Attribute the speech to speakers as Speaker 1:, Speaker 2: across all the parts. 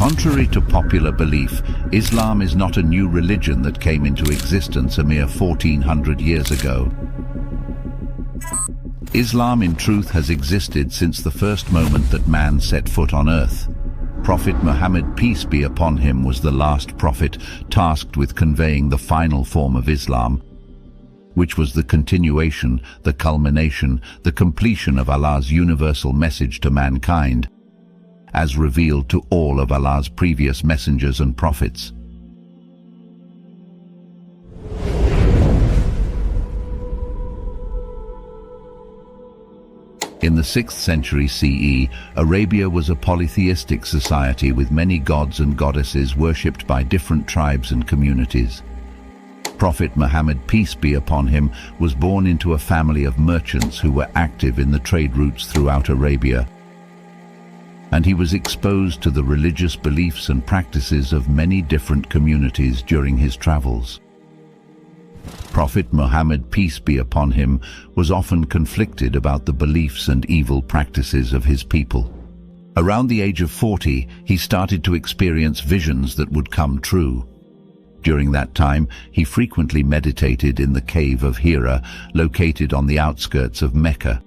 Speaker 1: Contrary to popular belief, Islam is not a new religion that came into existence a mere 1400 years ago. Islam in truth has existed since the first moment that man set foot on earth. Prophet Muhammad, peace be upon him, was the last prophet tasked with conveying the final form of Islam, which was the continuation, the culmination, the completion of Allah's universal message to mankind, as revealed to all of Allah's previous messengers and prophets. In the 6th century CE, Arabia was a polytheistic society with many gods and goddesses worshipped by different tribes and communities. Prophet Muhammad, peace be upon him, was born into a family of merchants who were active in the trade routes throughout Arabia, and he was exposed to the religious beliefs and practices of many different communities during his travels. Prophet Muhammad, peace be upon him, was often conflicted about the beliefs and evil practices of his people. Around the age of 40, he started to experience visions that would come true. During that time, he frequently meditated in the cave of Hira, located on the outskirts of Mecca.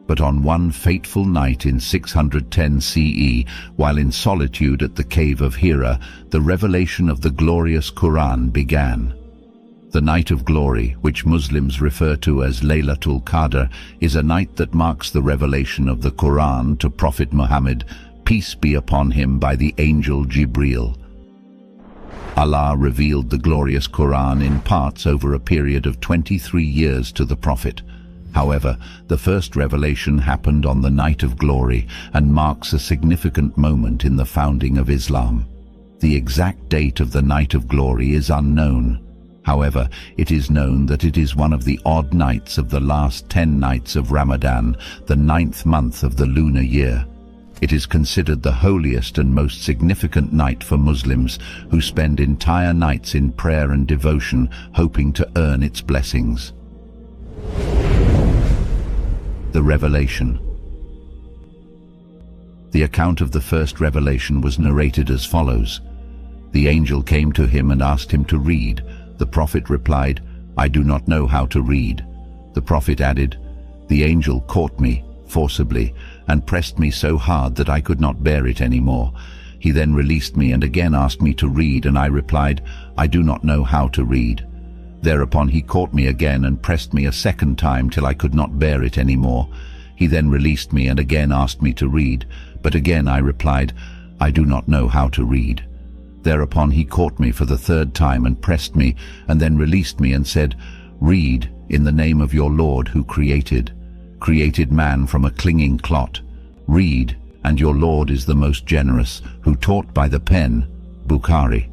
Speaker 1: But on one fateful night in 610 CE, while in solitude at the cave of Hira, the revelation of the glorious Quran began. The Night of Glory, which Muslims refer to as Laylatul Qadr, is a night that marks the revelation of the Quran to Prophet Muhammad, peace be upon him, by the angel Jibreel. Allah revealed the glorious Quran in parts over a period of 23 years to the Prophet. However, the first revelation happened on the Night of Glory and marks a significant moment in the founding of Islam. The exact date of the Night of Glory is unknown. However, it is known that it is one of the odd nights of the last 10 nights of Ramadan, the 9th month of the lunar year. It is considered the holiest and most significant night for Muslims, who spend entire nights in prayer and devotion, hoping to earn its blessings. The revelation. The account of the first revelation was narrated as follows. The angel came to him and asked him to read. The Prophet replied, "I do not know how to read." The Prophet added, "The angel caught me forcibly and pressed me so hard that I could not bear it anymore. He then released me and again asked me to read, and I replied, 'I do not know how to read.' Thereupon he caught me again and pressed me a second time till I could not bear it any more. He then released me and again asked me to read, but again I replied, 'I do not know how to read.' Thereupon he caught me for the third time and pressed me, and then released me and said, 'Read in the name of your Lord who created man from a clinging clot. Read, and your Lord is the most generous, who taught by the pen.' Bukhari."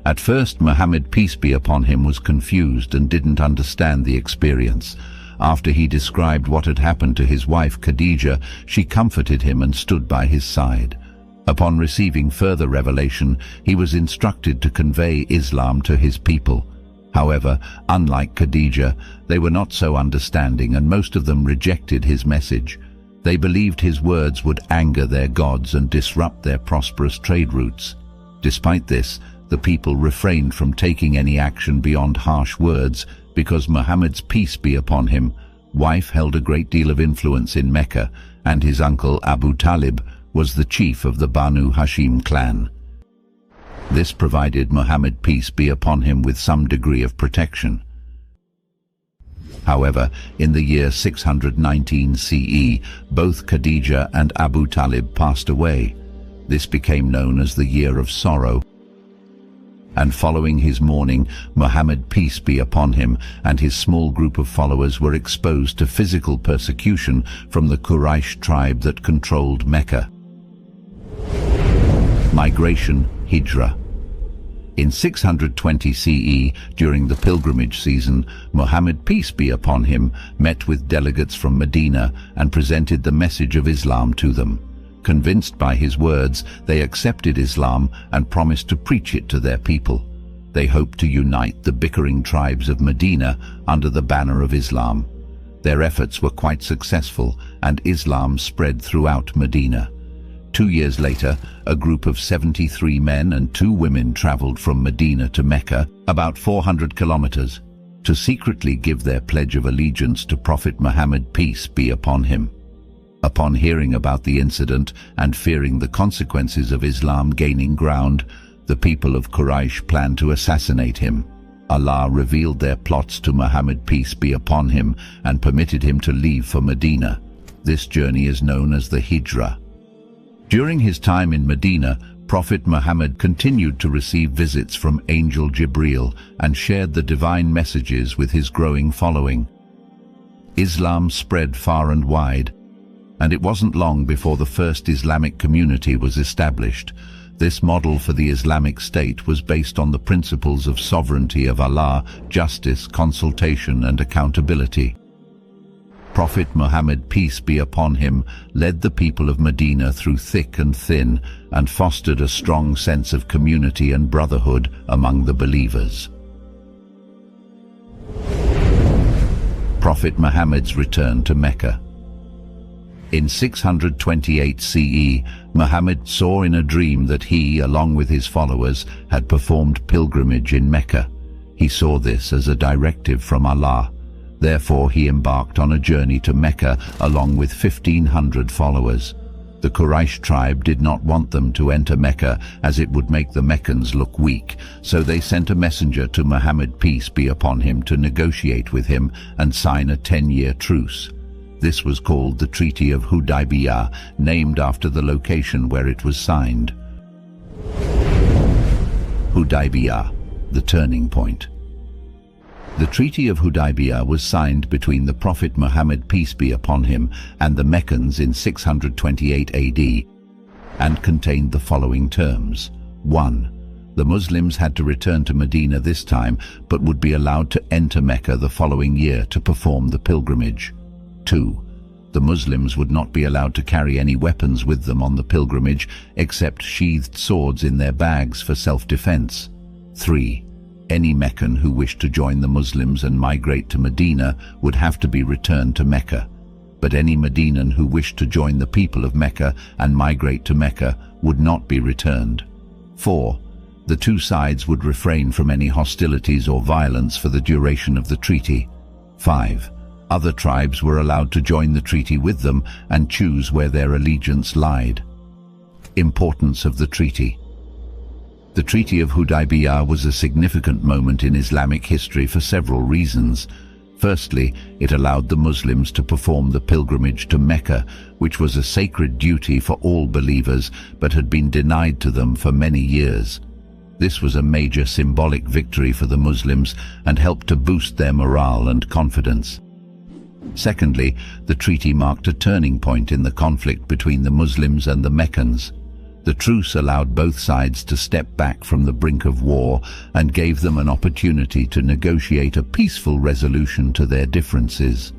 Speaker 1: At first, Muhammad, peace be upon him, was confused and didn't understand the experience. After he described what had happened to his wife Khadija, she comforted him and stood by his side. Upon receiving further revelation, he was instructed to convey Islam to his people. However, unlike Khadija, they were not so understanding, and most of them rejected his message. They believed his words would anger their gods and disrupt their prosperous trade routes. Despite this, the people refrained from taking any action beyond harsh words because Muhammad's, peace be upon him, wife held a great deal of influence in Mecca, and his uncle Abu Talib was the chief of the Banu Hashim clan. This provided Muhammad, peace be upon him, with some degree of protection. However, in the year 619 CE, both Khadija and Abu Talib passed away. This became known as the Year of Sorrow. And following his mourning, Muhammad, peace be upon him, and his small group of followers were exposed to physical persecution from the Quraysh tribe that controlled Mecca. Migration, Hijrah. In 620 CE, during the pilgrimage season, Muhammad, peace be upon him, met with delegates from Medina and presented the message of Islam to them. Convinced by his words, they accepted Islam and promised to preach it to their people. They hoped to unite the bickering tribes of Medina under the banner of Islam. Their efforts were quite successful, and Islam spread throughout Medina. 2 years later, a group of 73 men and 2 women traveled from Medina to Mecca, about 400 kilometers, to secretly give their pledge of allegiance to Prophet Muhammad, peace be upon him. Upon hearing about the incident and fearing the consequences of Islam gaining ground, the people of Quraysh planned to assassinate him. Allah revealed their plots to Muhammad, peace be upon him, and permitted him to leave for Medina. This journey is known as the Hijrah. During his time in Medina, Prophet Muhammad continued to receive visits from Angel Jibreel and shared the divine messages with his growing following. Islam spread far and wide, and it wasn't long before the first Islamic community was established. This model for the Islamic State was based on the principles of sovereignty of Allah, justice, consultation, and accountability. Prophet Muhammad, peace be upon him, led the people of Medina through thick and thin and fostered a strong sense of community and brotherhood among the believers. Prophet Muhammad's return to Mecca. In 628 CE, Muhammad saw in a dream that he, along with his followers, had performed pilgrimage in Mecca. He saw this as a directive from Allah. Therefore, he embarked on a journey to Mecca along with 1,500 followers. The Quraysh tribe did not want them to enter Mecca as it would make the Meccans look weak, so they sent a messenger to Muhammad, peace be upon him, to negotiate with him and sign a 10-year truce. This was called the Treaty of Hudaybiyah, named after the location where it was signed. Hudaybiyah, the turning point. The Treaty of Hudaybiyah was signed between the Prophet Muhammad, peace be upon him, and the Meccans in 628 AD, and contained the following terms. 1. The Muslims had to return to Medina this time, but would be allowed to enter Mecca the following year to perform the pilgrimage. 2. The Muslims would not be allowed to carry any weapons with them on the pilgrimage, except sheathed swords in their bags for self-defense. 3. Any Meccan who wished to join the Muslims and migrate to Medina would have to be returned to Mecca, but any Medinan who wished to join the people of Mecca and migrate to Mecca would not be returned. 4. The two sides would refrain from any hostilities or violence for the duration of the treaty. 5. Other tribes were allowed to join the treaty with them and choose where their allegiance lied. Importance of the treaty. The Treaty of Hudaybiyah was a significant moment in Islamic history for several reasons. Firstly, it allowed the Muslims to perform the pilgrimage to Mecca, which was a sacred duty for all believers but had been denied to them for many years. This was a major symbolic victory for the Muslims and helped to boost their morale and confidence. Secondly, the treaty marked a turning point in the conflict between the Muslims and the Meccans. The truce allowed both sides to step back from the brink of war and gave them an opportunity to negotiate a peaceful resolution to their differences.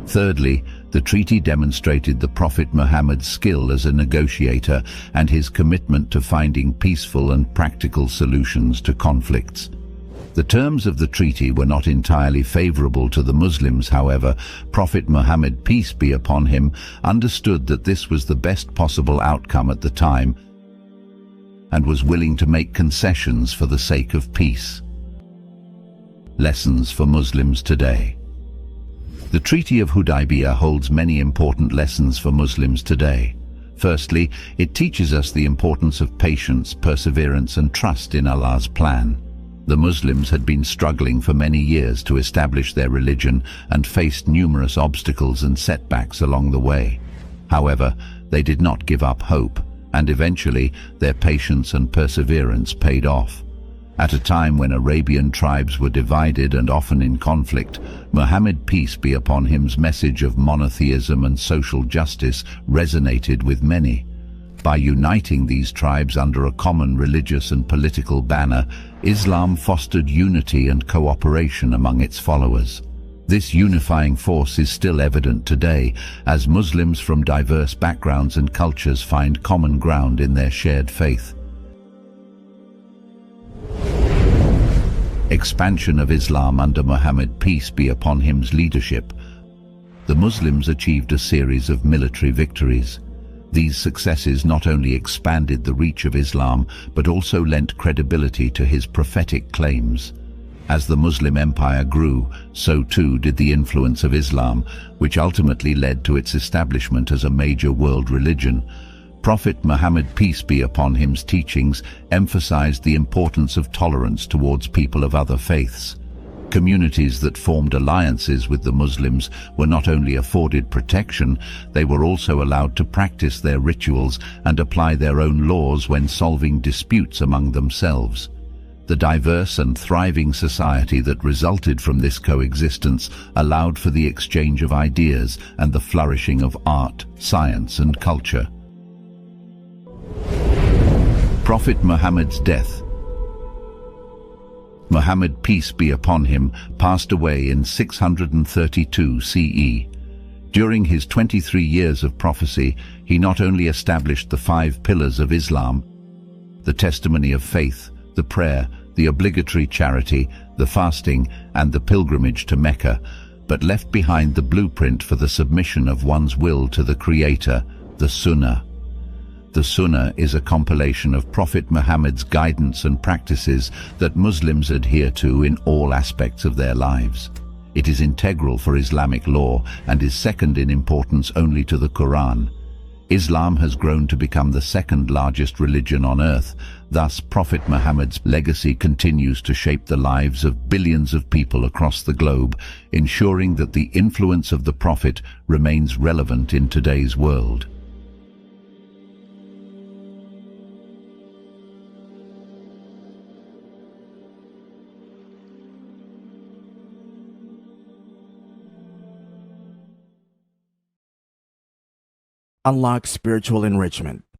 Speaker 1: Thirdly, the treaty demonstrated the Prophet Muhammad's skill as a negotiator and his commitment to finding peaceful and practical solutions to conflicts. The terms of the treaty were not entirely favorable to the Muslims, however. Prophet Muhammad, peace be upon him, understood that this was the best possible outcome at the time and was willing to make concessions for the sake of peace. Lessons for Muslims today. The Treaty of Hudaybiyah holds many important lessons for Muslims today. Firstly, it teaches us the importance of patience, perseverance, and trust in Allah's plan. The Muslims had been struggling for many years to establish their religion and faced numerous obstacles and setbacks along the way. However, they did not give up hope, and eventually their patience and perseverance paid off. At a time when Arabian tribes were divided and often in conflict, Muhammad, peace be upon him's message of monotheism and social justice resonated with many. By uniting these tribes under a common religious and political banner, Islam fostered unity and cooperation among its followers. This unifying force is still evident today, as Muslims from diverse backgrounds and cultures find common ground in their shared faith. Expansion of Islam under Muhammad, peace be upon him's leadership. The Muslims achieved a series of military victories. These successes not only expanded the reach of Islam, but also lent credibility to his prophetic claims. As the Muslim empire grew, so too did the influence of Islam, which ultimately led to its establishment as a major world religion. Prophet Muhammad, peace be upon him's teachings emphasized the importance of tolerance towards people of other faiths. Communities that formed alliances with the Muslims were not only afforded protection, they were also allowed to practice their rituals and apply their own laws when solving disputes among themselves. The diverse and thriving society that resulted from this coexistence allowed for the exchange of ideas and the flourishing of art, science, and culture. Prophet Muhammad's death. Muhammad, peace be upon him, passed away in 632 CE. During his 23 years of prophecy, he not only established the 5 pillars of Islam, the testimony of faith, the prayer, the obligatory charity, the fasting, and the pilgrimage to Mecca, but left behind the blueprint for the submission of one's will to the Creator, the Sunnah. The Sunnah is a compilation of Prophet Muhammad's guidance and practices that Muslims adhere to in all aspects of their lives. It is integral for Islamic law and is second in importance only to the Quran. Islam has grown to become the second largest religion on earth. Thus, Prophet Muhammad's legacy continues to shape the lives of billions of people across the globe, ensuring that the influence of the Prophet remains relevant in today's world.
Speaker 2: Unlock spiritual enrichment.